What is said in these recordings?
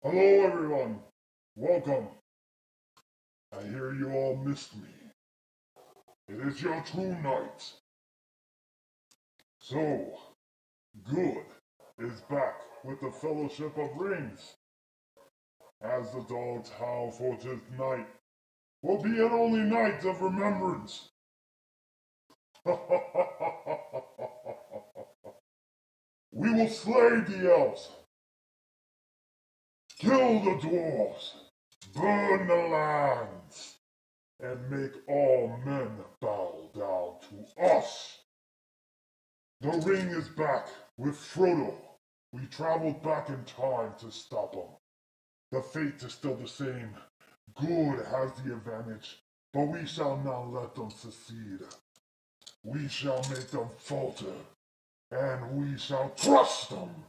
Hello, everyone. Welcome. I hear you all missed me. It is your true night. So, Good is back with the Fellowship of Rings. As the dogs howl for tonight will be an only night of remembrance. We will slay the elves, kill the dwarves, burn the lands, and make all men bow down to us. The ring is back with Frodo. We traveled back in time to stop him. The fate is still the same. Good has the advantage, but we shall not let them succeed. We shall make them falter, and we shall crush them.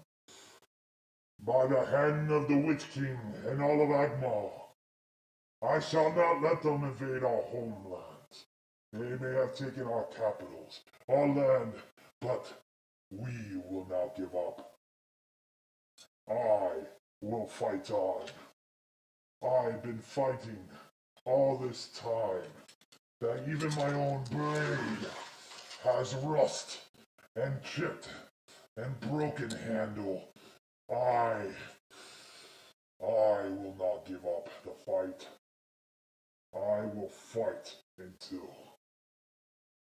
By the hand of the Witch King and all of Agmar, I shall not let them invade our homelands. They may have taken our capitals, our land, but we will not give up. I will fight on. I've been fighting all this time that even my own blade has rust and chipped and broken handle. I will not give up the fight. I will fight until.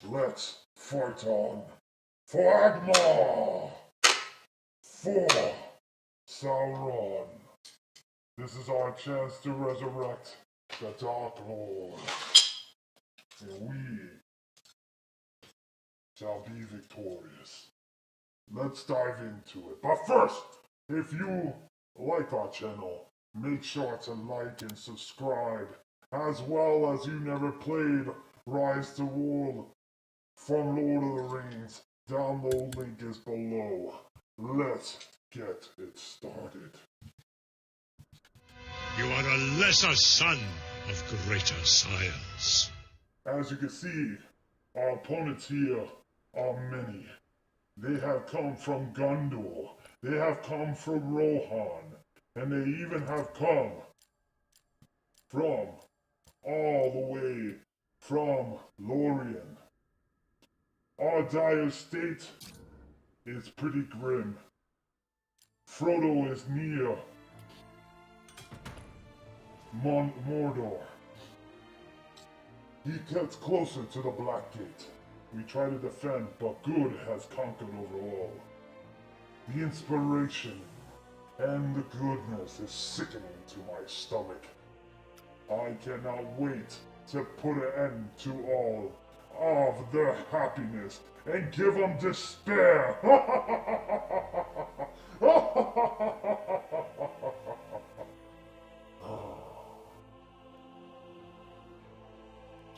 Let's fight on. For Agmar! For Sauron! This is our chance to resurrect the Dark Lord. And we shall be victorious. Let's dive into it. But first, if you like our channel, make sure to like and subscribe, as well as you never played Rise to War from Lord of the Rings. Download link is below. Let's get it started. You are a lesser son of greater sires. As you can see, our opponents here are many. They have come from Gondor, they have come from Rohan, and they even have come from all the way from Lorien. Our dire state is pretty grim. Frodo is near Mordor. He gets closer to the Black Gate. We try to defend, but good has conquered over all. The inspiration and the goodness is sickening to my stomach. I cannot wait to put an end to all of their happiness and give them despair.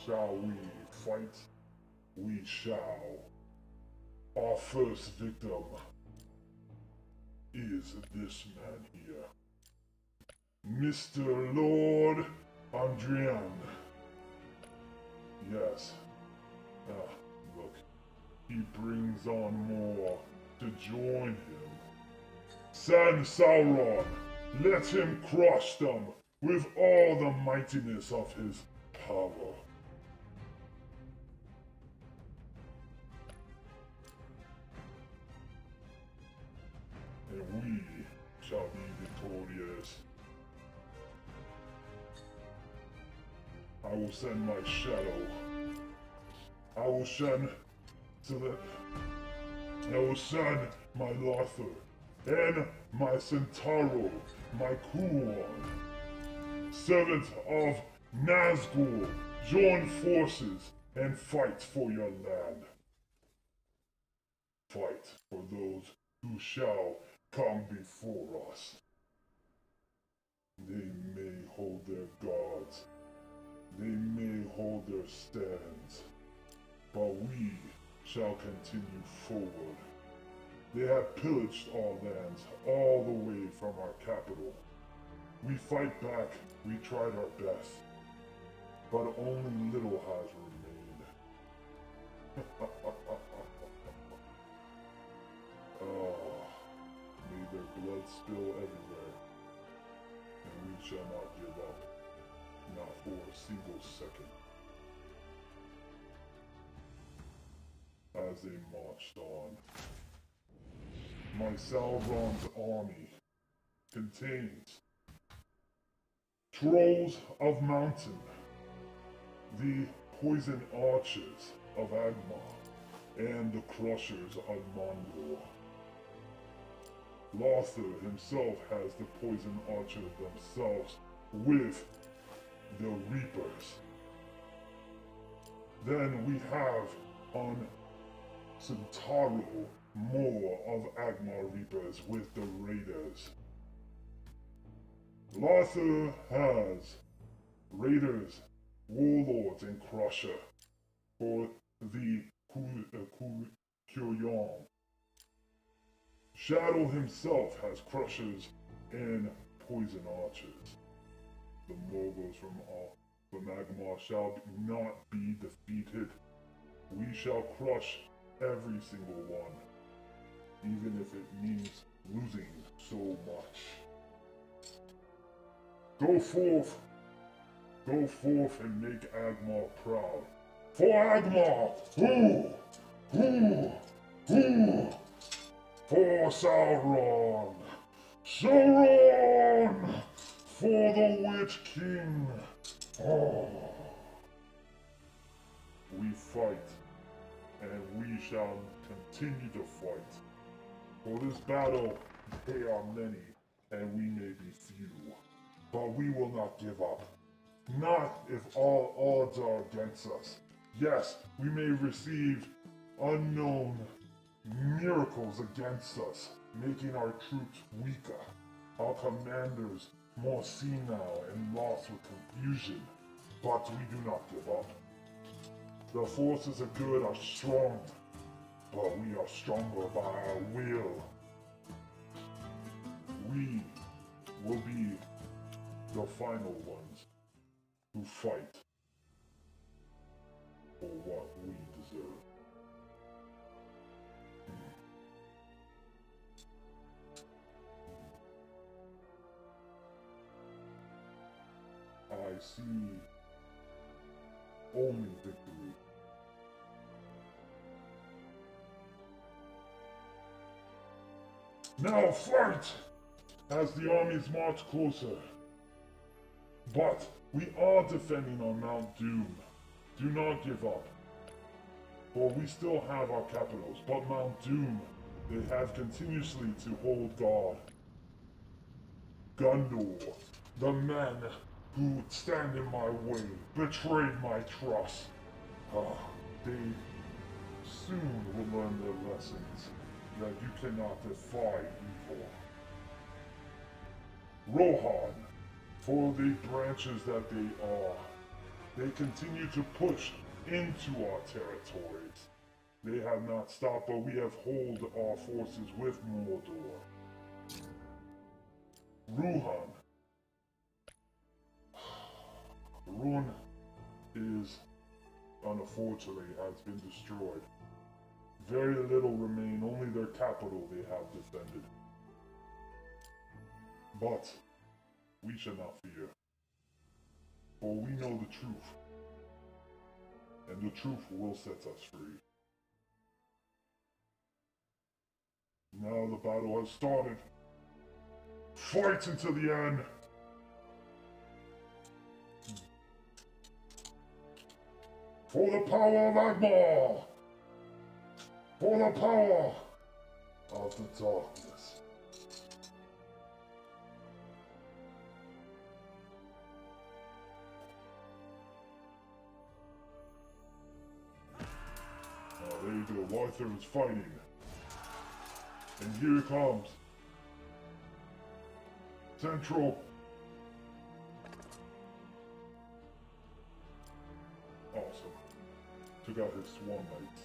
Shall we fight? We shall. Our first victim is this man here. Mr. Lord Andrian. Yes. Look. He brings on more to join him. Send Sauron. Let him crush them with all the mightiness of his power. And we shall be victorious. I will send my shadow. I will send my Lothar and my Centauro, my Kuon, servant of Nazgul, join forces and fight for your land. Fight for those who shall come before us. They may hold their guards. They may hold their stands. But we shall continue forward. They have pillaged our lands all the way from our capital. We fight back, we tried our best, but only little has remained. Oh, may their blood spill everywhere. shall not give up, not for a single second. As they marched on, my Sauron's army contains Trolls of Mountain, the Poison Archers of Agmar, and the Crushers of Mordor. Lothar himself has the Poison Archers themselves with the Reapers. Then we have on Centauro more of Agmar Reapers with the Raiders. Lothar has Raiders, Warlords, and Crusher for the Kuryong. Shadow himself has Crushers and Poison Archers. The Morgels from Agmar shall not be defeated. We shall crush every single one, even if it means losing so much. Go forth and make Agmar proud. For Agmar! For Sauron! Sauron! For the Witch King! Oh. We fight, and we shall continue to fight. For this battle, they are many, and we may be few. But we will not give up. Not if all odds are against us. Yes, we may receive unknown miracles against us, making our troops weaker, our commanders more senile and lost with confusion. But we do not give up. The forces of good are strong, but we are stronger by our will. We will be the final ones who fight for what we deserve. I see only victory. Now fight! As the armies march closer. But we are defending on Mount Doom. Do not give up. For we still have our capitals, but Mount Doom, they have continuously to hold guard. Gondor, the men who stand in my way, betrayed my trust. They soon will learn their lessons, that you cannot defy evil. Rohan, for the branches that they are, they continue to push into our territories. They have not stopped, but we have held our forces with Mordor. Ruhan. Ruhan is, unfortunately, has been destroyed. Very little remain, only their capital they have defended. But we shall not fear, for we know the truth, and the truth will set us free. Now the battle has started. Fight until the end! For the power of Agmar! For the power of the darkness. Now there you go, Lothar is fighting. And here it comes. Central. Awesome. Took out his swan knights.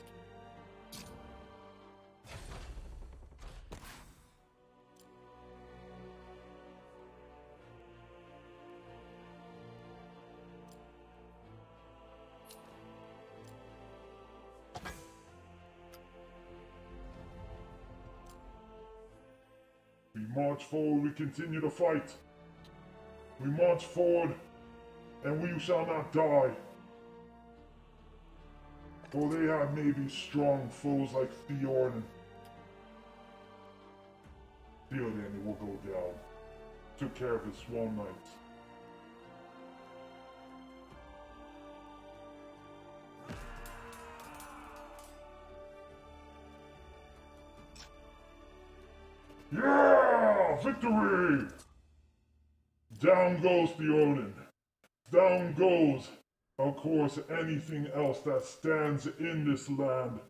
We march forward, we continue to fight. We march forward, and we shall not die. For they have maybe strong foes like Theoden. Theoden will go down. Took care of his swan knights. Yeah! Victory! Down goes Theoden. Down goes, of course, anything else that stands in this land.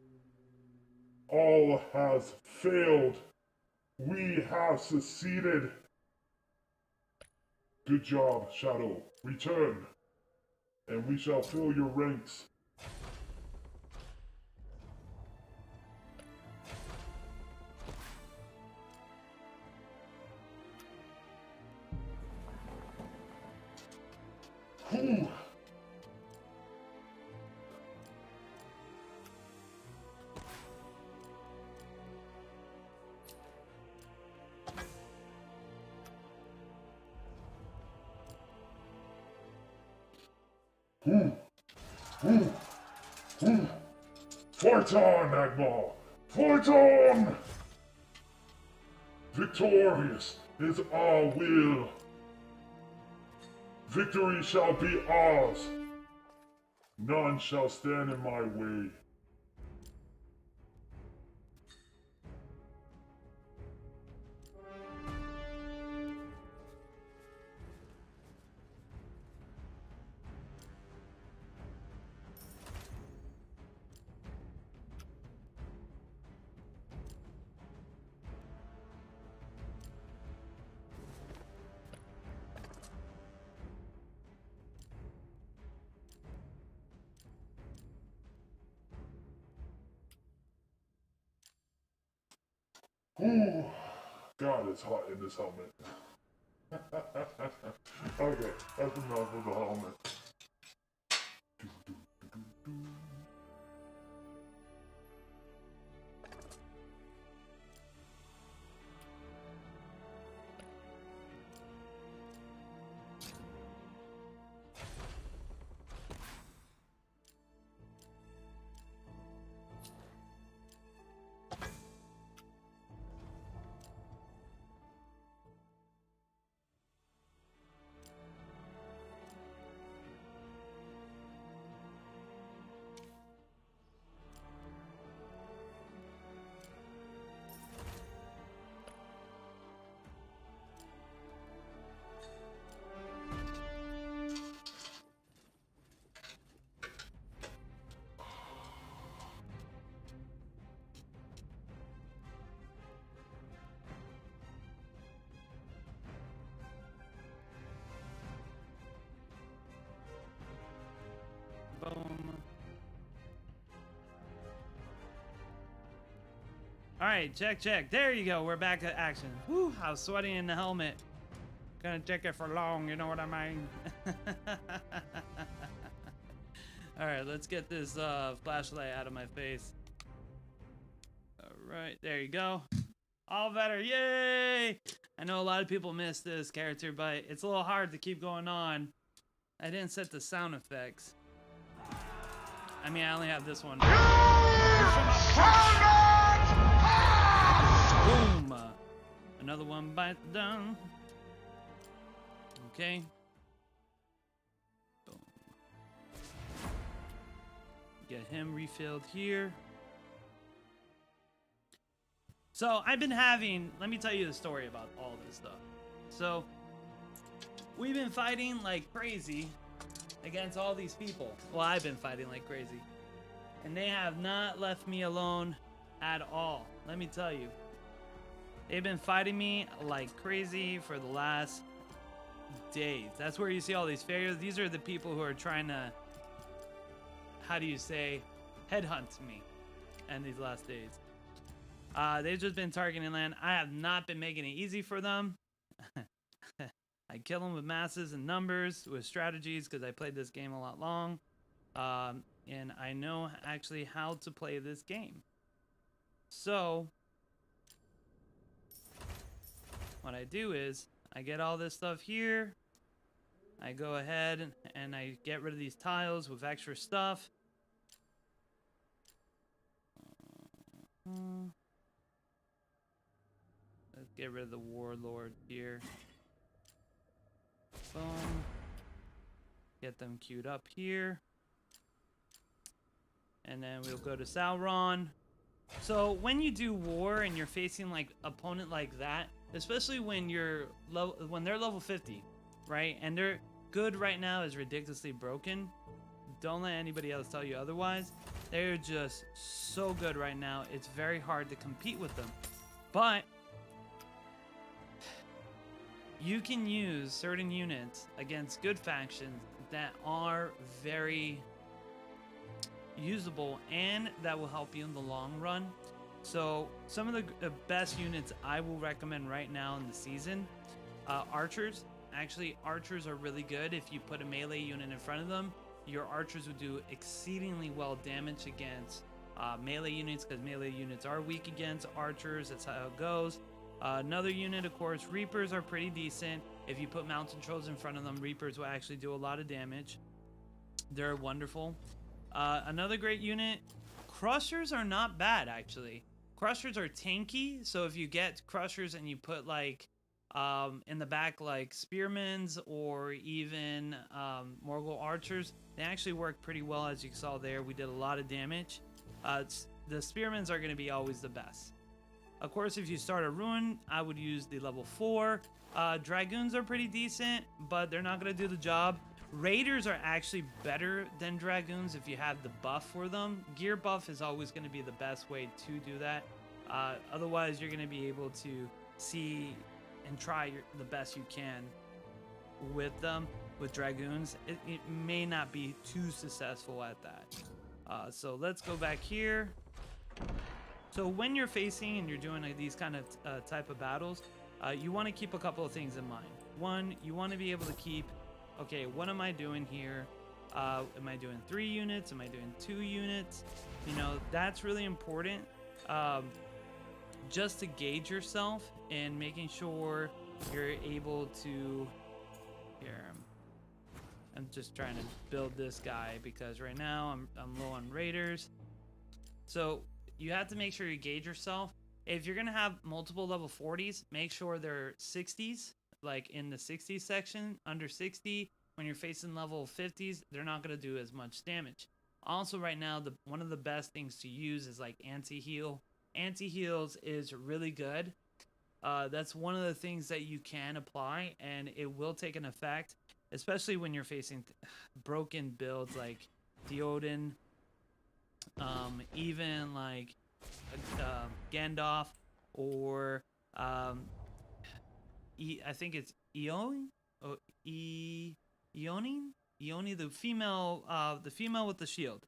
All has failed. We have succeeded. Good job, Shadow. Return, and we shall fill your ranks. Whew. Fight on, Agmar! Fight on! Victorious is our will. Victory shall be ours. None shall stand in my way. Ooh, God, it's hot in this helmet. Okay, that's enough of the helmet. Boom. Alright, check. There you go. We're back to action. Whew, I was sweating in the helmet. Gonna take it for long, you know what I mean? Alright, let's get this flashlight out of my face. Alright, there you go. All better, yay! I know a lot of people miss this character, but it's a little hard to keep going on. I didn't set the sound effects. I mean, I only have this one. Boom! Another one bite down. Okay. Boom. Get him refilled here. So, I've been having... Let me tell you the story about all this stuff. So, we've been fighting like crazy against all these people. Well, I've been fighting like crazy. And they have not left me alone at all. Let me tell you. They've been fighting me like crazy for the last days. That's where you see all these failures. These are the people who are trying to, how do you say, headhunt me in these last days. They've just been targeting land. I have not been making it easy for them. I kill them with masses and numbers, with strategies, because I played this game a lot long. And I know actually how to play this game. So, what I do is, I get all this stuff here. I go ahead and I get rid of these tiles with extra stuff. Let's get rid of the warlord here. Boom. Get them queued up here. And then we'll go to Sauron. So when you do war and you're facing like opponent like that, especially when they're level 50, right? And their good right now is ridiculously broken. Don't let anybody else tell you otherwise. They're just so good right now. It's very hard to compete with them. But you can use certain units against good factions that are very usable and that will help you in the long run. So some of the best units I will recommend right now in the season, archers. Actually, archers are really good. If you put a melee unit in front of them, your archers will do exceedingly well damage against melee units, because melee units are weak against archers. That's how it goes. Another unit, of course, reapers are pretty decent. If you put mountain trolls in front of them, reapers will actually do a lot of damage. They're wonderful. Another great unit, crushers are not bad, actually. Crushers are tanky, so if you get crushers and you put like in the back like spearmans or even Morgul archers, they actually work pretty well. As you saw there, we did a lot of damage. The spearmans are going to be always the best. Of course, if you start a ruin, I would use the level 4. Dragoons are pretty decent, but they're not going to do the job. Raiders are actually better than Dragoons if you have the buff for them. Gear buff is always going to be the best way to do that. Otherwise, you're going to be able to see and try the best you can with them. With Dragoons, it may not be too successful at that. So let's go back here. So when you're facing and you're doing these kind of type of battles, you want to keep a couple of things in mind. One, you want to be able to keep, okay, what am I doing here? Am I doing 3 units? Am I doing 2 units? You know, that's really important. Just to gauge yourself and making sure you're able to, here, I'm just trying to build this guy because right now I'm low on raiders. So you have to make sure you gauge yourself. If you're gonna have multiple level 40s, make sure they're 60s, like in the 60s section. Under 60, when you're facing level 50s, they're not gonna do as much damage. Also, right now, one of the best things to use is like anti-heal. Anti-heals is really good. That's one of the things that you can apply, and it will take an effect, especially when you're facing broken builds like Theoden. Even like Gandalf, or I think it's Eowyn, Eowyn, the female with the shield.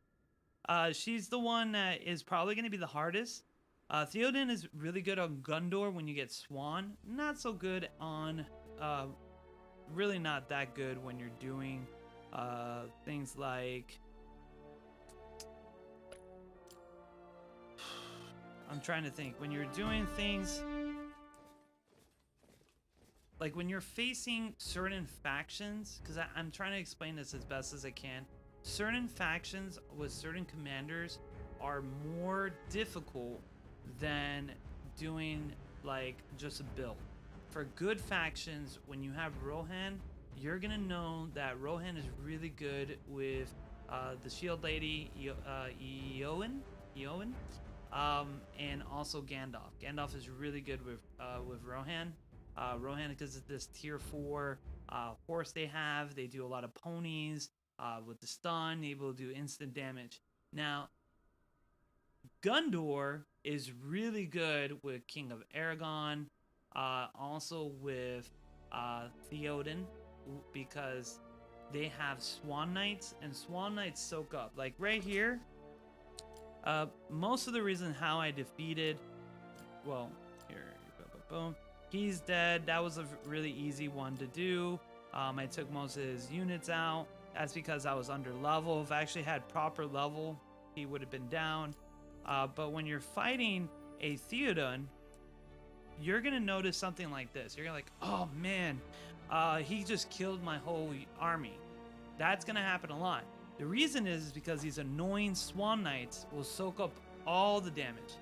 She's the one that is probably going to be the hardest. Theoden is really good on Gondor when you get Swan. Not so good on, really not that good when you're doing things like, I'm trying to think. When you're doing things like when you're facing certain factions, because I'm trying to explain this as best as I can. Certain factions with certain commanders are more difficult than doing like just a build. For good factions, when you have Rohan, you're gonna know that Rohan is really good with the Shield Lady, Eowyn. And also Gandalf. Gandalf is really good with Rohan. Rohan, because of this tier 4 horse they have, they do a lot of ponies with the stun, able to do instant damage. Now, Gondor is really good with King of Aragon, also with Theoden, because they have Swan Knights, and Swan Knights soak up. Like right here, most of the reason how I defeated, well, here, boom, he's dead. That was a really easy one to do. I took most of his units out. That's because I was under level. If I actually had proper level, he would have been down. But when you're fighting a Theoden, you're gonna notice something like this. You're gonna like, oh man, he just killed my whole army. That's gonna happen a lot. The reason is because these annoying Swan Knights will soak up all the damage.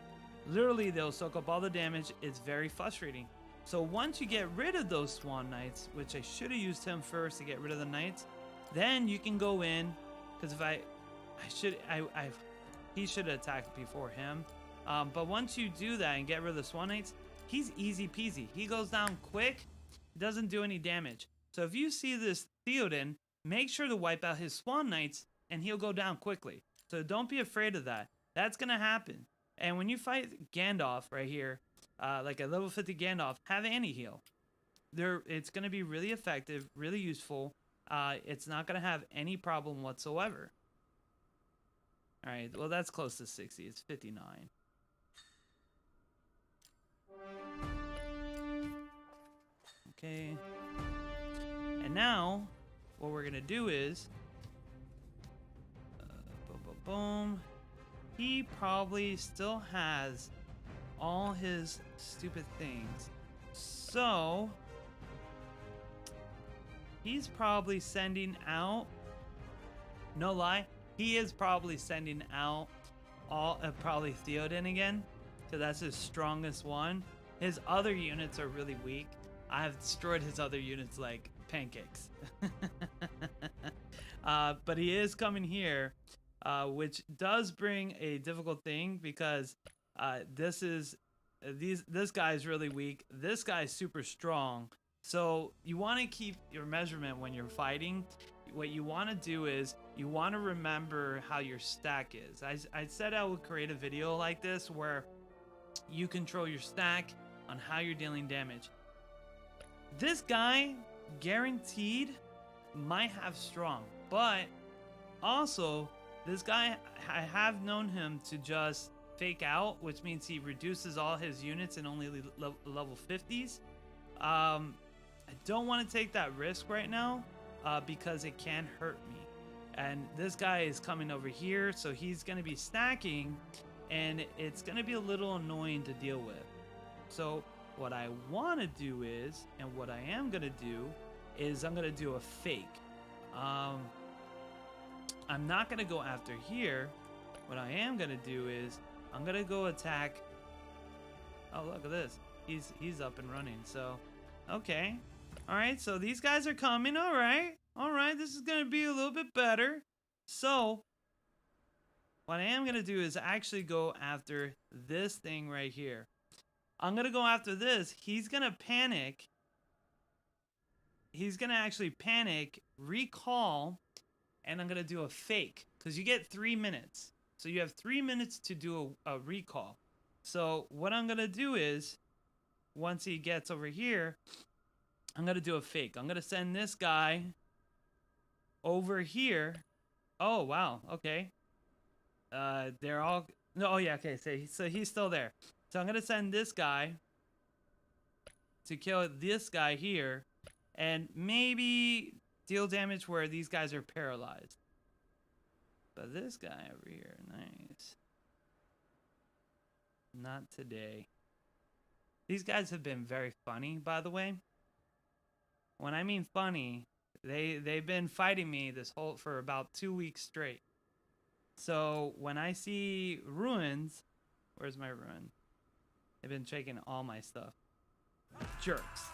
Literally, they'll soak up all the damage. It's very frustrating. So once you get rid of those Swan Knights, which I should have used him first to get rid of the Knights, then you can go in, because if he should have attacked before him. But once you do that and get rid of the Swan Knights, he's easy peasy. He goes down quick, doesn't do any damage. So if you see this Theoden, make sure to wipe out his Swan Knights and he'll go down quickly. So don't be afraid of that. That's gonna happen. And when you fight Gandalf right here, like a level 50 Gandalf, have anti-heal. It's gonna be really effective, really useful. It's not gonna have any problem whatsoever. All right, well that's close to 60. It's 59. Okay. And now, what we're gonna do is, boom, boom, boom. He probably still has all his stupid things. So, he's probably sending out, no lie, he is probably sending out probably Theoden again, because that's his strongest one. His other units are really weak. I have destroyed his other units like pancakes. But he is coming here, which does bring a difficult thing, because this guy is really weak. This guy is super strong. So you want to keep your measurement when you're fighting. What you want to do is you want to remember how your stack is. I said I would create a video like this where you control your stack on how you're dealing damage. This guy guaranteed might have strong, but also this guy, I have known him to just fake out, which means he reduces all his units in only level 50s. I don't want to take that risk right now because it can hurt me. And this guy is coming over here, so he's going to be stacking, and it's going to be a little annoying to deal with. So what I want to do is, and what I am going to do is, I'm going to do a fake. I'm not going to go after here. What I am going to do is I'm going to go attack. Oh, look at this. He's up and running. So, okay. All right. So these guys are coming. All right. All right. This is going to be a little bit better. So what I am going to do is actually go after this thing right here. I'm going to go after this. He's going to panic. He's going to actually panic, recall, and I'm going to do a fake, because you get 3 minutes. So you have 3 minutes to do a recall. So what I'm going to do is, once he gets over here, I'm going to do a fake. I'm going to send this guy over here. Oh, wow. Okay. They're all... No, oh, yeah. Okay. So he's still there. So I'm going to send this guy to kill this guy here, and maybe deal damage where these guys are paralyzed. But this guy over here, nice. Not today. These guys have been very funny, by the way. When I mean funny, they've been fighting me for about 2 weeks straight. So when I see ruins, where's my ruin? They've been taking all my stuff. Jerks.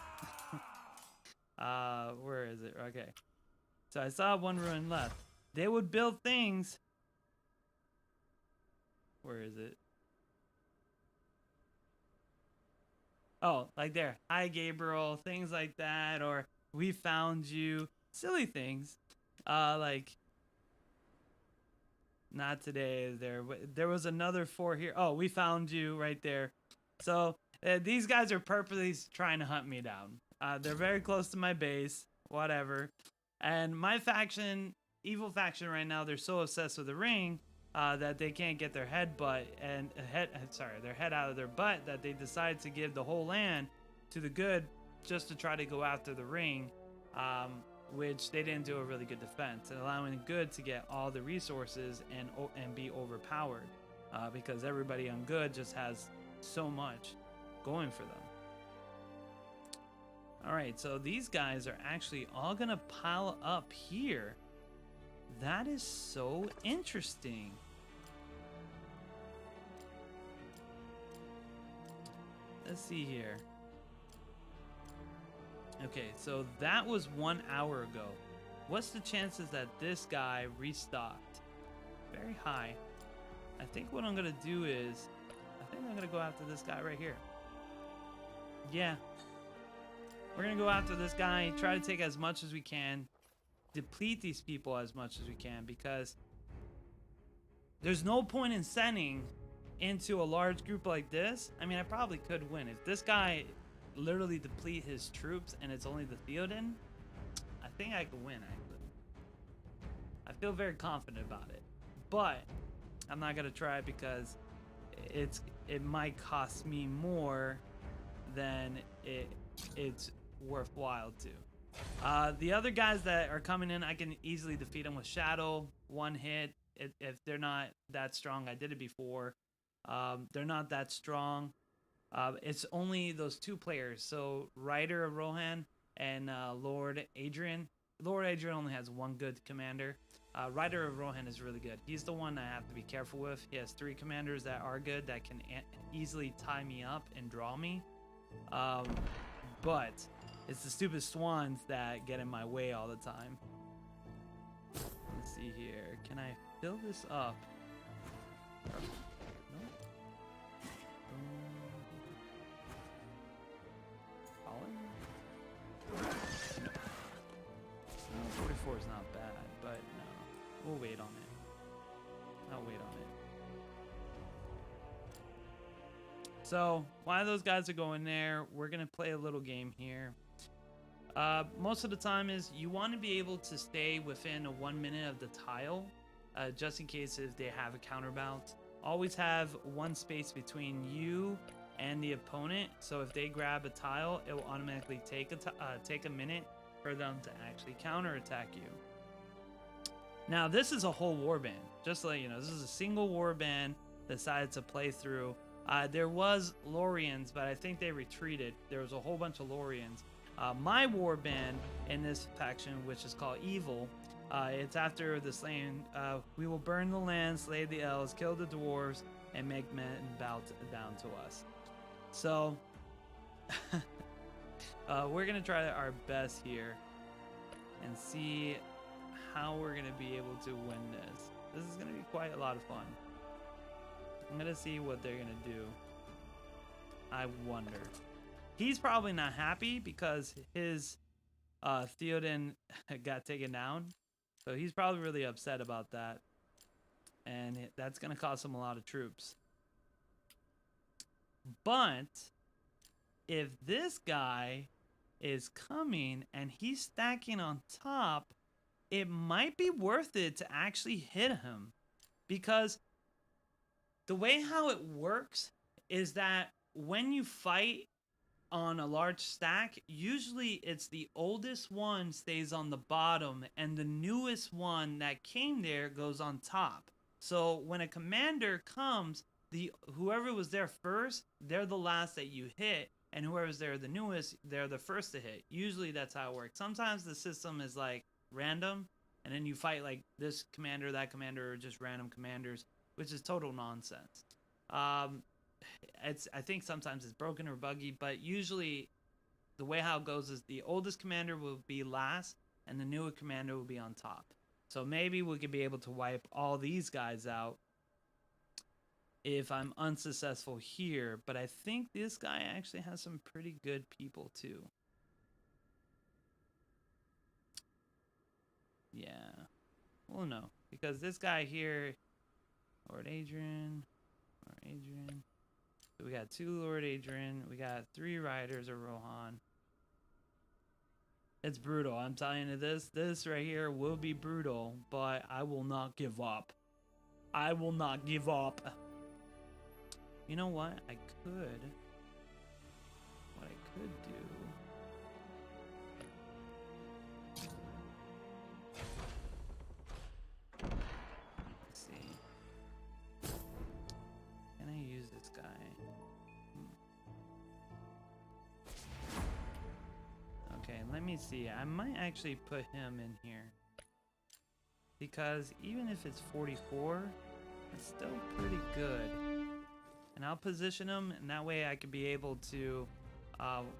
Where is it? Okay. So I saw one ruin left. They would build things. Where is it? Oh, like there. Hi, Gabriel. Things like that. Or we found you. Silly things. Like, not today. There was another 4 here. Oh, we found you right there. So these guys are purposely trying to hunt me down. They're very close to my base. Whatever. And my faction, evil faction right now, they're so obsessed with the ring that they can't get their head out of their butt, that they decide to give the whole land to the good just to try to go after the ring, which they didn't do a really good defense, and allowing the good to get all the resources and be overpowered because everybody on good just has so much going for them. Alright, so these guys are actually all gonna pile up here. That is so interesting. Let's see here. Okay, so that was 1 hour ago. What's the chances that this guy restocked? Very high. I think what I'm gonna do is, I think I'm gonna go after this guy right here. Yeah. We're gonna go after this guy, try to take as much as we can, deplete these people as much as we can, because there's no point in sending into a large group like this. I mean, I probably could win. If this guy literally deplete his troops and it's only the Theoden, I think I could win, actually. I feel very confident about it. But I'm not gonna try because it might cost me more than it's worthwhile to. The other guys that are coming in, I can easily defeat them with Shadow, one hit. If they're not that strong, I did it before. They're not that strong. It's only those two players, so Rider of Rohan and Lord Adrian. Lord Adrian only has one good commander. Rider of Rohan is really good. He's the one I have to be careful with. He has 3 commanders that are good, that can easily tie me up and draw me. But it's the stupid swans that get in my way all the time. Let's see here. Can I fill this up? No. Colin? No. 44 is not bad, but no. We'll wait on it. I'll wait on it. So, while those guys are going there, we're going to play a little game here. Most of the time is you want to be able to stay within 1 minute of the tile, just in case if they have a counterbout. Always have one space between you and the opponent, so if they grab a tile, it will automatically take a minute for them to actually counterattack you. Now, this is a whole warband. Just to let you know, this is a single warband decided to play through. There was Lorians, but I think they retreated. There was a whole bunch of Lorians. My warband in this faction, which is called Evil, it's after the slaying. We will burn the land, slay the elves, kill the dwarves, and make men bow down to us. So, we're going to try our best here and see how we're going to be able to win this. This is going to be quite a lot of fun. I'm going to see what they're going to do. I wonder. He's probably not happy because his Theoden got taken down. So he's probably really upset about that. And that's going to cost him a lot of troops. But if this guy is coming and he's stacking on top, it might be worth it to actually hit him. Because the way how it works is that when you fight on a large stack, usually it's the oldest one stays on the bottom and the newest one that came there goes on top. So when a commander comes, whoever was there first, they're the last that you hit, and whoever's there the newest, they're the first to hit. Usually that's how it works. Sometimes the system is like random, and then you fight like this commander, that commander, or just random commanders, which is total nonsense. I think sometimes it's broken or buggy, but usually the way how it goes is the oldest commander will be last and the newer commander will be on top. So maybe we could be able to wipe all these guys out if I'm unsuccessful here, but I think this guy actually has some pretty good people too. Yeah, we'll know, because this guy here, Lord Adrian. So we got 2 Lord Adrian. We got 3 Riders of Rohan. It's brutal. I'm telling you this. This right here will be brutal, but I will not give up. I will not give up. You know what? What I could do. Let's see. Can I use this guy? me see. I might actually put him in here. Because even if it's 44, it's still pretty good. And I'll position him, and that way I could be able to,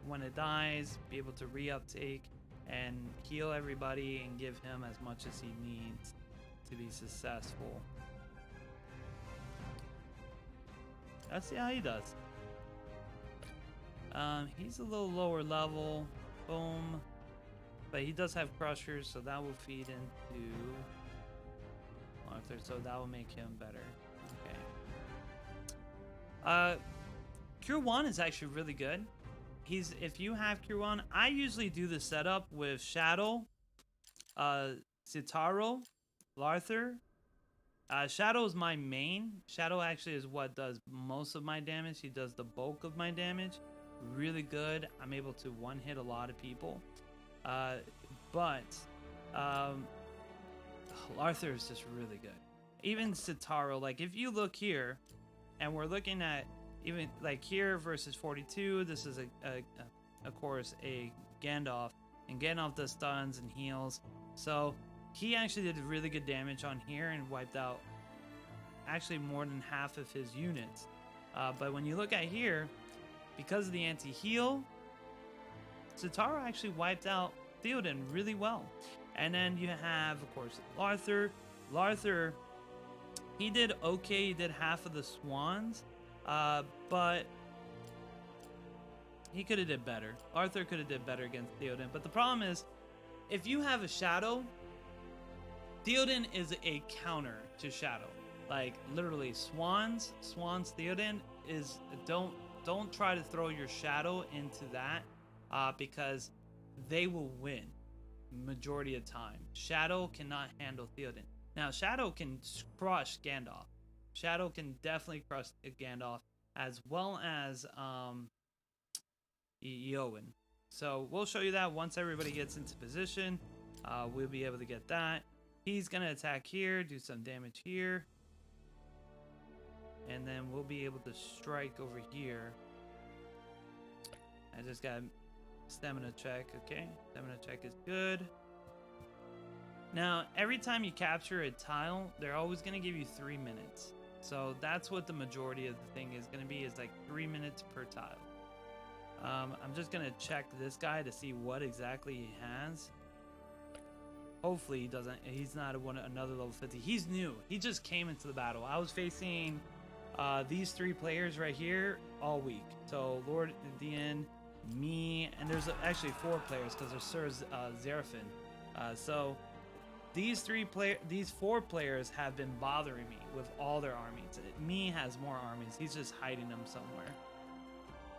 when it dies, be able to re-uptake and heal everybody and give him as much as he needs to be successful. Let's see how he does. He's a little lower level. Boom. But he does have crushers, so that will feed into Arthur, so that will make him better. Okay. Cure 1 is actually really good. If you have Cure 1, I usually do the setup with Shadow, Citaro, Larthur. Shadow is my main. Shadow actually is what does most of my damage. He does the bulk of my damage. Really good. I'm able to one-hit a lot of people. But Larthur is just really good. Even Citaro, like if you look here, and we're looking at even like here versus 42, this is of course a Gandalf, and Gandalf does stuns and heals. So he actually did really good damage on here and wiped out actually more than half of his units. But when you look at here, because of the anti-heal, Citaro actually wiped out Theoden really well. And then you have, of course, Larthur. Larthur, he did okay. He did half of the swans, but he could have did better. Arthur could have did better against Theoden. But the problem is, if you have a Shadow, Theoden is a counter to Shadow. Like literally, swans, Theoden is don't try to throw your Shadow into that, because they will win majority of time. Shadow cannot handle Theoden. Now Shadow can crush Gandalf. Shadow can definitely crush Gandalf, as well as Eowyn. So we'll show you that once everybody gets into position. We'll be able to get that. He's gonna attack here, do some damage here, and then we'll be able to strike over here. I just got stamina check. Okay, stamina check is good. Now every time you capture a tile, they're always going to give you 3 minutes, so that's what the majority of the thing is going to be, is like 3 minutes per tile. I'm just going to check this guy to see what exactly he has. Hopefully he doesn't, he's not another level 50. He's new, he just came into the battle. I was facing these 3 players right here all week. So Lord Dian, me, and there's actually 4 players because there's Sir Zerafin. So these 4 players have been bothering me with all their armies. Me has more armies. He's just hiding them somewhere.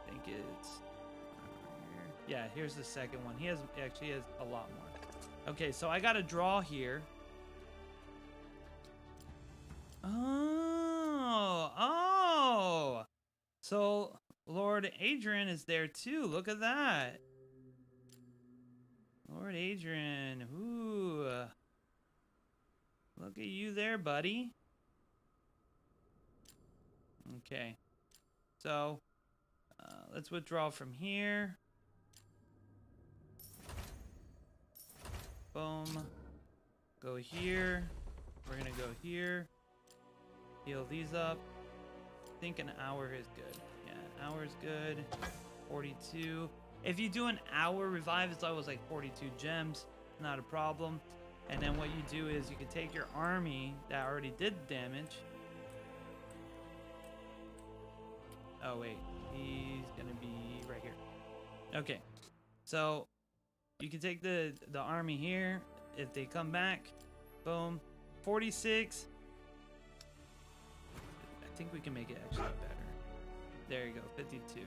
I think it's here. Yeah, here's the second one. He actually has a lot more. Okay, so I got to draw here. Oh. So Lord Adrian is there too. Look at that. Lord Adrian. Ooh. Look at you there, buddy. Okay. So, let's withdraw from here. Boom. Go here. We're gonna go here. Heal these up. I think an hour is good. Yeah, an hour is good. 42. If you do an hour revive, it's always like 42 gems. Not a problem. And then what you do is you can take your army that already did damage. Oh wait, he's gonna be right here. Okay, so you can take the army here. If they come back, boom, 46. I think we can make it actually better. There you go, 52.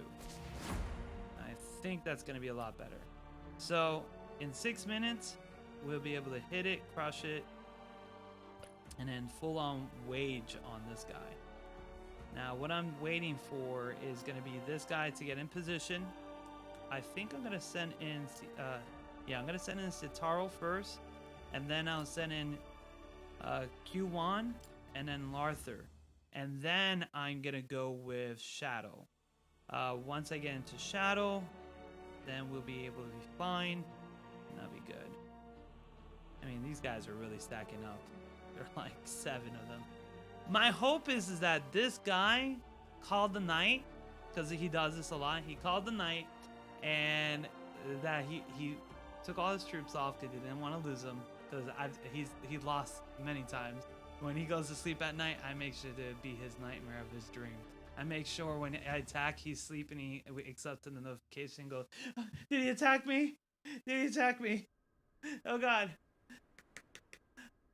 I think that's gonna be a lot better. So in 6 minutes, we'll be able to hit it, crush it, and then full on wage on this guy. Now what I'm waiting for is going to be this guy to get in position. I think I'm going to send in, I'm going to send in Citaro first, and then I'll send in Q1 and then Larthur. And then I'm going to go with Shadow. Once I get into Shadow, then we'll be able to be fine. mean, these guys are really stacking up. There are like 7 of them. My hope is that this guy called the night, because he does this a lot. He called the night, and that he took all his troops off because he didn't want to lose them. Because he lost many times. When he goes to sleep at night, I make sure to be his nightmare of his dream. I make sure when I attack, he's sleeping. He wakes up to the notification and goes, "Did he attack me? Did he attack me? Oh God.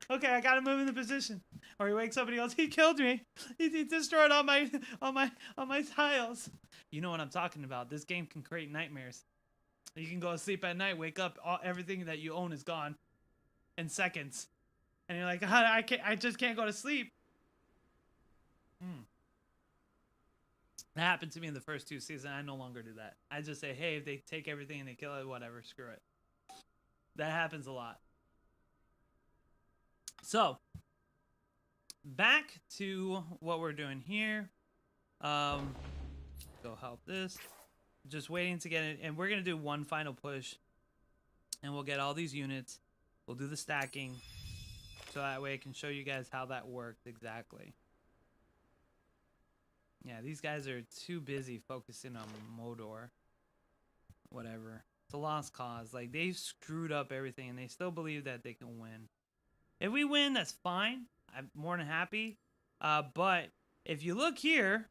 Okay, I gotta move into position." Or he wakes up and he goes, "He killed me. He destroyed all my tiles." You know what I'm talking about. This game can create nightmares. You can go to sleep at night, wake up, everything that you own is gone in seconds, and you're like, I just can't go to sleep. That happened to me in the first 2 seasons. I no longer do that. I just say, hey, if they take everything and they kill it, whatever, screw it. That happens a lot. So, back to what we're doing here. Go help this. Just waiting to get it, and we're gonna do one final push, and we'll get all these units. We'll do the stacking, so that way I can show you guys how that worked exactly. Yeah, these guys are too busy focusing on Mordor. Whatever. It's a lost cause. Like, they've screwed up everything, and they still believe that they can win. If we win, that's fine. I'm more than happy. But if you look here,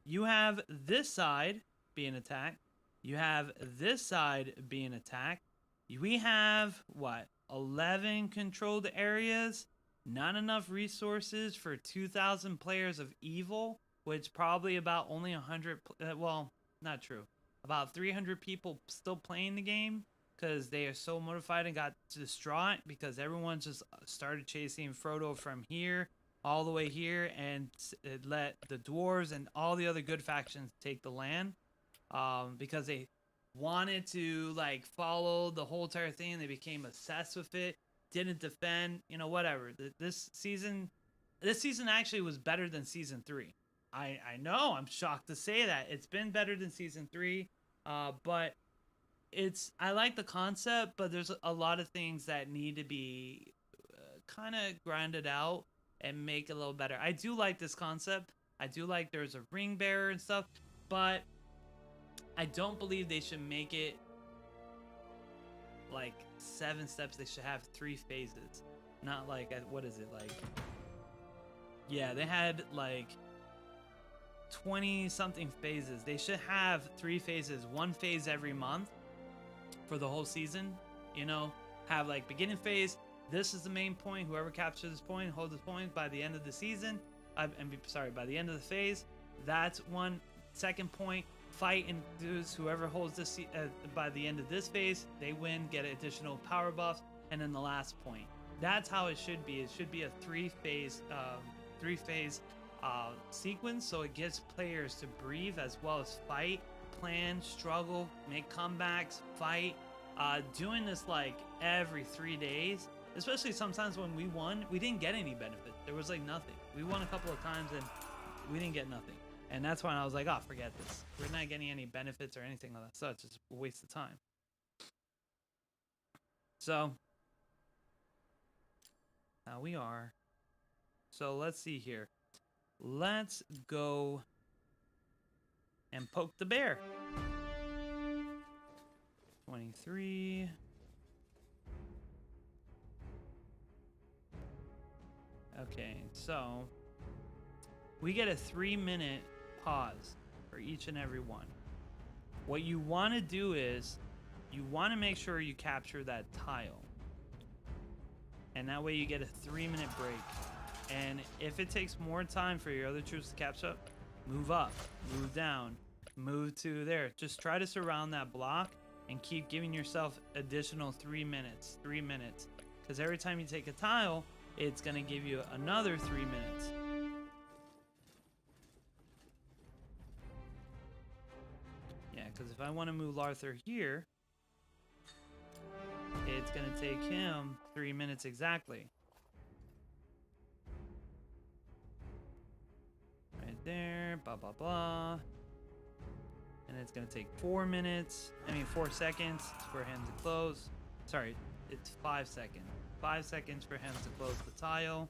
you have this side being attacked. You have this side being attacked. We have, what, 11 controlled areas? Not enough resources for 2,000 players of evil, which probably about only 100, well, not true. About 300 people still playing the game because they are so mortified and got distraught because everyone just started chasing Frodo from here all the way here, and it let the dwarves and all the other good factions take the land because they wanted to like follow the whole entire thing. They became obsessed with it, didn't defend, you know, whatever. This season actually was better than season 3. I know, I'm shocked to say that. It's been better than season 3, but I like the concept, but there's a lot of things that need to be kind of grinded out and make it a little better. I do like this concept. I do like there's a ring bearer and stuff, but I don't believe they should make it like 7 steps. They should have 3 phases, not like, what is it like? Yeah, they had like 20 something phases. They should have 3 phases, 1 phase every month for the whole season. You know, have like beginning phase. This is the main point. Whoever captures this point holds this point by the end of the season. By the end of the phase. That's one. Second point, fight and dudes. Whoever holds this by the end of this phase, they win, get additional power buffs, and then the last point. That's how it should be. It should be a 3-phase sequence, so it gives players to breathe as well as fight, plan, struggle, make comebacks, fight. Doing this like every 3 days, especially sometimes when we won, we didn't get any benefit. There was like nothing. We won a couple of times and we didn't get nothing. And that's when I was like, oh, forget this. We're not getting any benefits or anything like that. Such. It's a waste of time. So now we are. So let's see here. Let's go and poke the bear. 23. Okay, so we get a 3-minute pause for each and every one. What you want to do is you want to make sure you capture that tile. And that way you get a 3-minute break. And if it takes more time for your other troops to catch up, move up, move down, move to there. Just try to surround that block and keep giving yourself additional 3 minutes. 3 minutes. Because every time you take a tile, it's going to give you another 3 minutes. Yeah, because if I want to move Larthur here, it's going to take him 3 minutes exactly. Right there, blah, blah, blah. And it's going to take 4 seconds for him to close. Sorry, it's 5 seconds. 5 seconds for him to close the tile.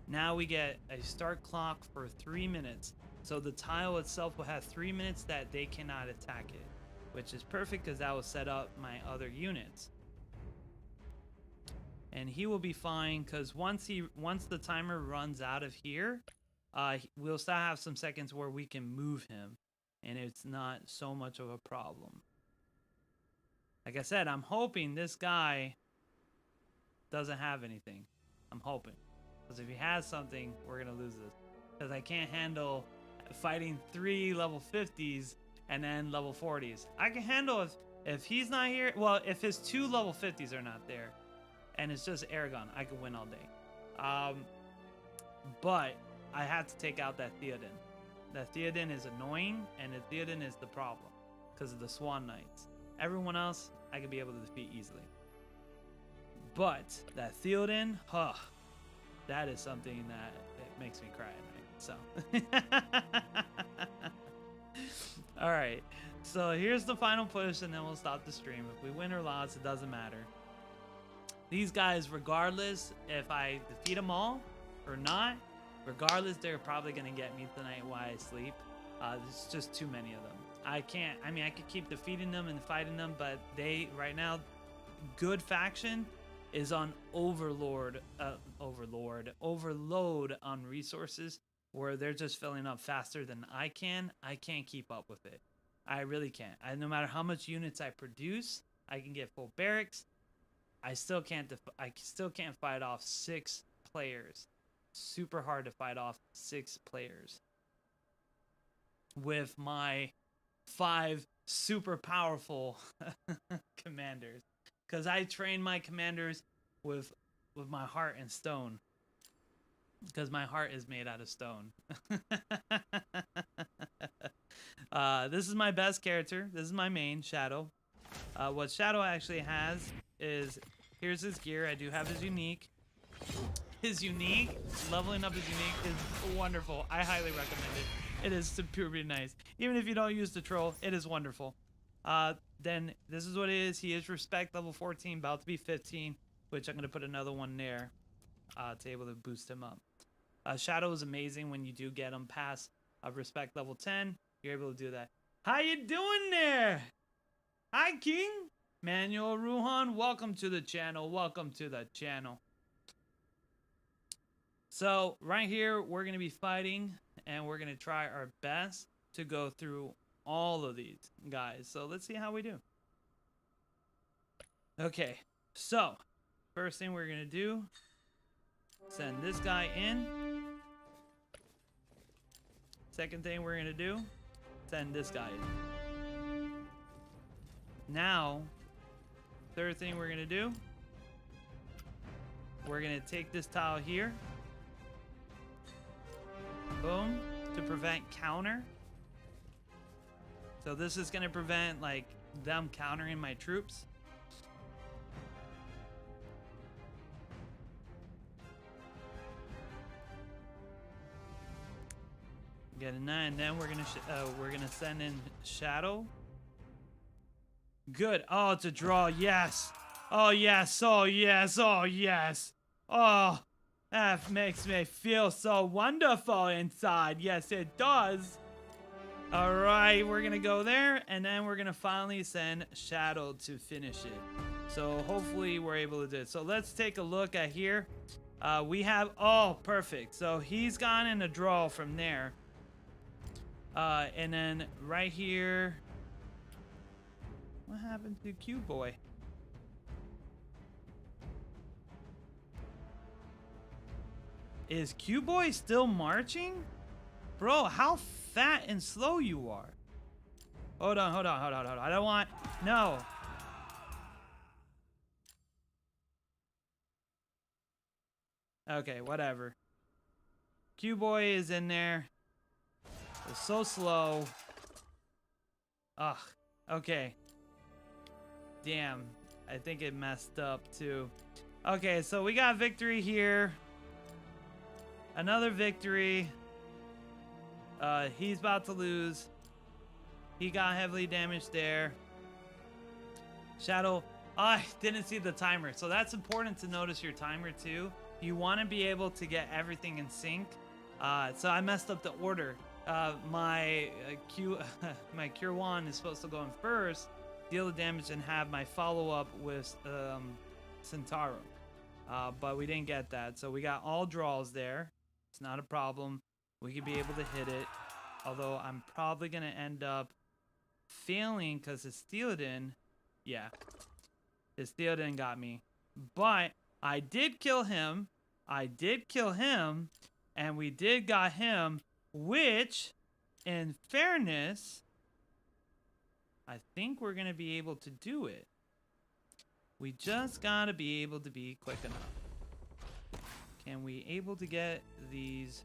Now we get a start clock for 3 minutes. So the tile itself will have 3 minutes that they cannot attack it, which is perfect because that will set up my other units. And he will be fine because once the timer runs out of here, we'll still have some seconds where we can move him, and it's not so much of a problem. Like I said, I'm hoping this guy doesn't have anything. I'm hoping. Because if he has something, we're going to lose this. Because I can't handle fighting 3 level 50s and then level 40s. I can handle if he's not here. Well, if his 2 level 50s are not there and it's just Aragon, I can win all day. But I have to take out that Theoden. That Theoden is annoying, and the Theoden is the problem because of the Swan Knights. Everyone else, I can be able to defeat easily. But that Theoden, that is something that it makes me cry at night. So, all right. So here's the final push, and then we'll stop the stream. If we win or lose, it doesn't matter. These guys, regardless if I defeat them all or not, regardless, they're probably gonna get me tonight while I sleep. There's just too many of them. I could keep defeating them and fighting them, but they, right now, good faction is on overload on resources, where they're just filling up faster than I can. I can't keep up with it. I really can't. No matter how much units I produce, I can get full barracks. I still can't fight off 6 players. Super hard to fight off 6 players with my 5 super powerful commanders, because I train my commanders with my heart and stone, because my heart is made out of stone. This is my best character. This is my main, Shadow. What Shadow actually has is, here's his gear. I do have his unique. Leveling up his unique is wonderful. I highly recommend it. It is super nice. Even if you don't use the troll, it is wonderful. Then this is what it is. He is respect level 14, about to be 15, which I'm going to put another one there to able to boost him up. Shadow is amazing when you do get him past respect level 10. You're able to do that. How you doing there? Hi, King. Manuel Ruhan, welcome to the channel. Welcome to the channel. So right here, we're going to be fighting, and we're going to try our best to go through all of these guys. So let's see how we do. Okay, so first thing we're going to do, send this guy in. Second thing we're going to do, send this guy in. Now, third thing we're going to do, we're going to take this tile here. Boom, to prevent counter. So this is going to prevent like them countering my troops. Get a 9. Then we're gonna send in Shadow. Good. Oh, it's a draw. Yes. Oh yes. Oh yes. Oh yes. Oh. That makes me feel so wonderful inside. Yes, it does. All right, we're going to go there, and then we're going to finally send Shadow to finish it. So hopefully we're able to do it. So let's take a look at here. We have, oh, perfect. So he's gone in a draw from there. And then right here, what happened to Q-Boy? Is Q-Boy still marching? Bro, how fat and slow you are. Hold on. I don't want... No. Okay, whatever. Q-Boy is in there. It's so slow. Ugh. Okay. Damn. I think it messed up, too. Okay, so we got victory here. Another victory. He's about to lose. He got heavily damaged there. Shadow I didn't see the timer. So that's important to notice your timer too. You want to be able to get everything in sync. So I messed up the order. My my Cure Wand is supposed to go in first, deal the damage, and have my follow-up with Centauro. But we didn't get that. So we got all draws there. It's not a problem. We could be able to hit it. Although I'm probably going to end up failing because his Theoden, yeah, his Theoden got me. But I did kill him. And we did got him, which, in fairness, I think we're going to be able to do it. We just got to be able to be quick enough. Can we able to get these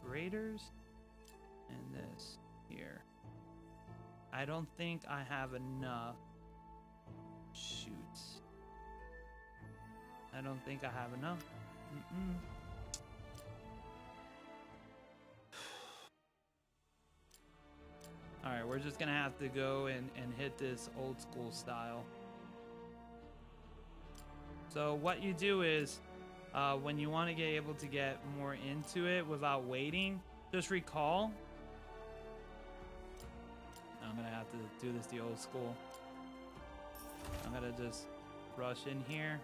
raiders and this here? I don't think I have enough. Shoots. I don't think I have enough. Alright, we're just gonna have to go and hit this old school style. So what you do is, when you want to get able to get more into it without waiting, just recall. I'm gonna have to do this the old school. I'm gonna just rush in here.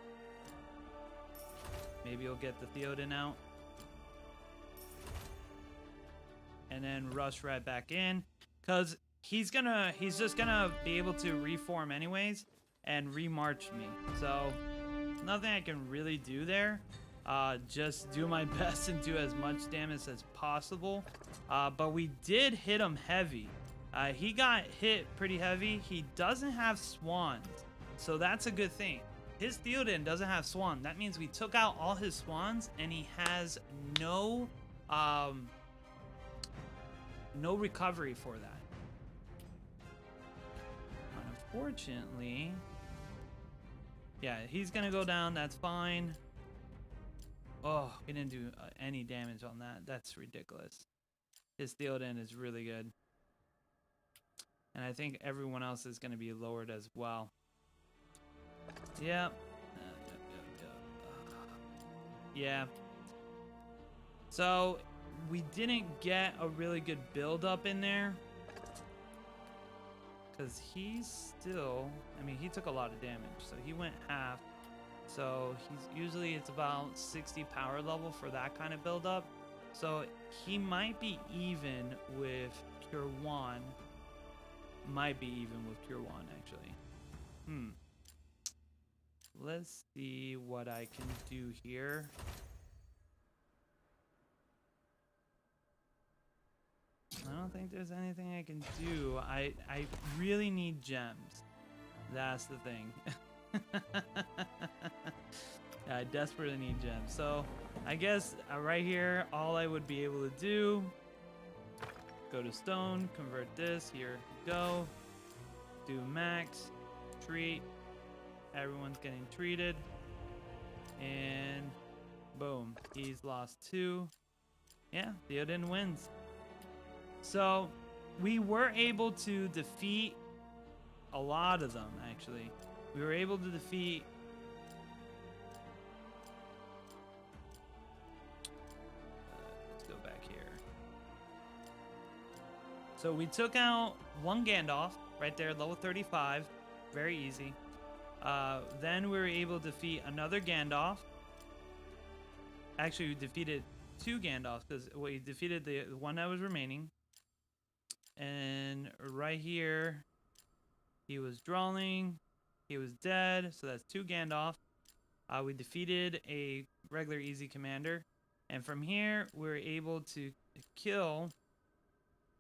Maybe you'll get the Theoden out. And then rush right back in. Because he's just gonna be able to reform anyways and remarch me. So nothing I can really do there. Just do my best and do as much damage as possible. But we did hit him heavy. He got hit pretty heavy. He doesn't have swans, so that's a good thing. His Theoden doesn't have swan. That means we took out all his swans, and he has no recovery for that. Unfortunately, yeah, he's gonna go down. That's fine. Oh, we didn't do any damage on that. That's ridiculous. His Theoden is really good. And I think everyone else is going to be lowered as well. Yep. Yeah. So, we didn't get a really good build-up in there. Because he's still... I mean, he took a lot of damage. So, he went half. So, usually it's about 60 power level for that kind of build-up. So, he might be even with Cure Wand. Might be even with Cure Wand, actually. Let's see what I can do here. I don't think there's anything I can do. I really need gems. That's the thing. Yeah, I desperately need gems. So, I guess right here, all I would be able to do... Go to stone, convert this, here we go. Do max, treat. Everyone's getting treated. And boom, he's lost 2. Yeah, Theoden wins. So we were able to defeat a lot of them, actually. We were able to defeat... let's go back here. So we took out one Gandalf right there, level 35. Very easy. Then we were able to defeat another Gandalf. Actually, we defeated 2 Gandalfs because we defeated the one that was remaining. And right here, he was drawing. He was dead. So that's 2 Gandalf. We defeated a regular easy commander. And from here, we were able to kill...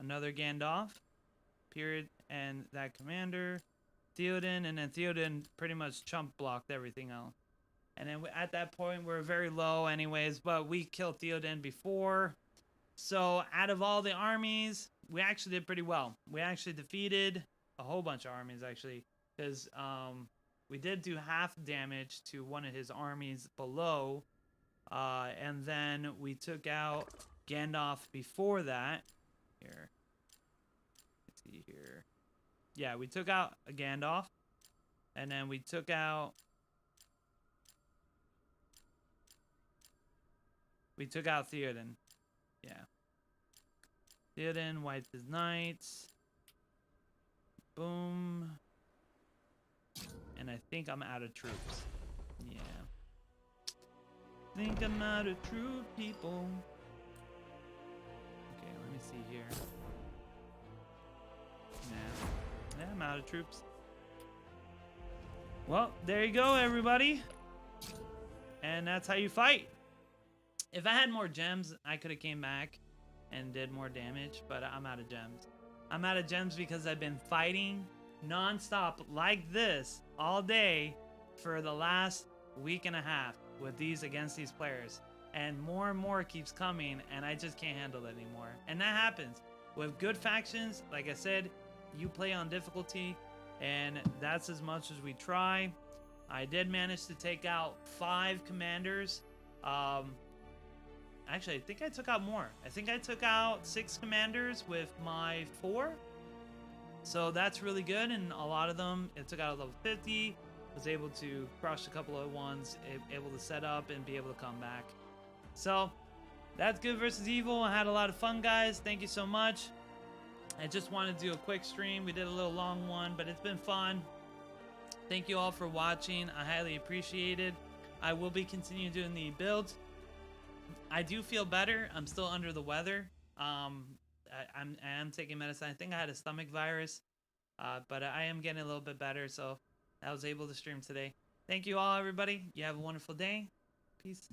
another Gandalf, period, and that commander, Theoden, and then Theoden pretty much chump blocked everything else. And then at that point, we're very low anyways, but we killed Theoden before. So out of all the armies, we actually did pretty well. We actually defeated a whole bunch of armies, actually, because we did do half damage to one of his armies below. And then we took out Gandalf before that. Here. Let's see here. Yeah, we took out a Gandalf. And then we took out... We took out Theoden. Yeah. Theoden wiped his knights. Boom. And I think I'm out of troops. Yeah. Think I'm out of troop, people. Okay, let me see here. Yeah, I'm out of troops. Well, there you go, everybody. And that's how you fight. If I had more gems, I could have came back and did more damage, but I'm out of gems. I'm out of gems because I've been fighting non-stop like this all day for the last week and a half with these against these players. And more keeps coming, and I just can't handle it anymore. And that happens. With good factions, like I said, you play on difficulty, and that's as much as we try. I did manage to take out 5 commanders. Actually, I think I took out more. I think I took out 6 commanders with my 4. So that's really good, and a lot of them, it took out a level 50. Was able to crush a couple of ones, able to set up and be able to come back. So that's Good versus Evil. I had a lot of fun, guys. Thank you so much. I just wanted to do a quick stream. We did a little long one, but it's been fun. Thank you all for watching. I highly appreciate it. I will be continuing doing the builds. I do feel better. I'm still under the weather. I am taking medicine. I think I had a stomach virus, but I am getting a little bit better, so I was able to stream today. Thank you all, everybody. You have a wonderful day. Peace.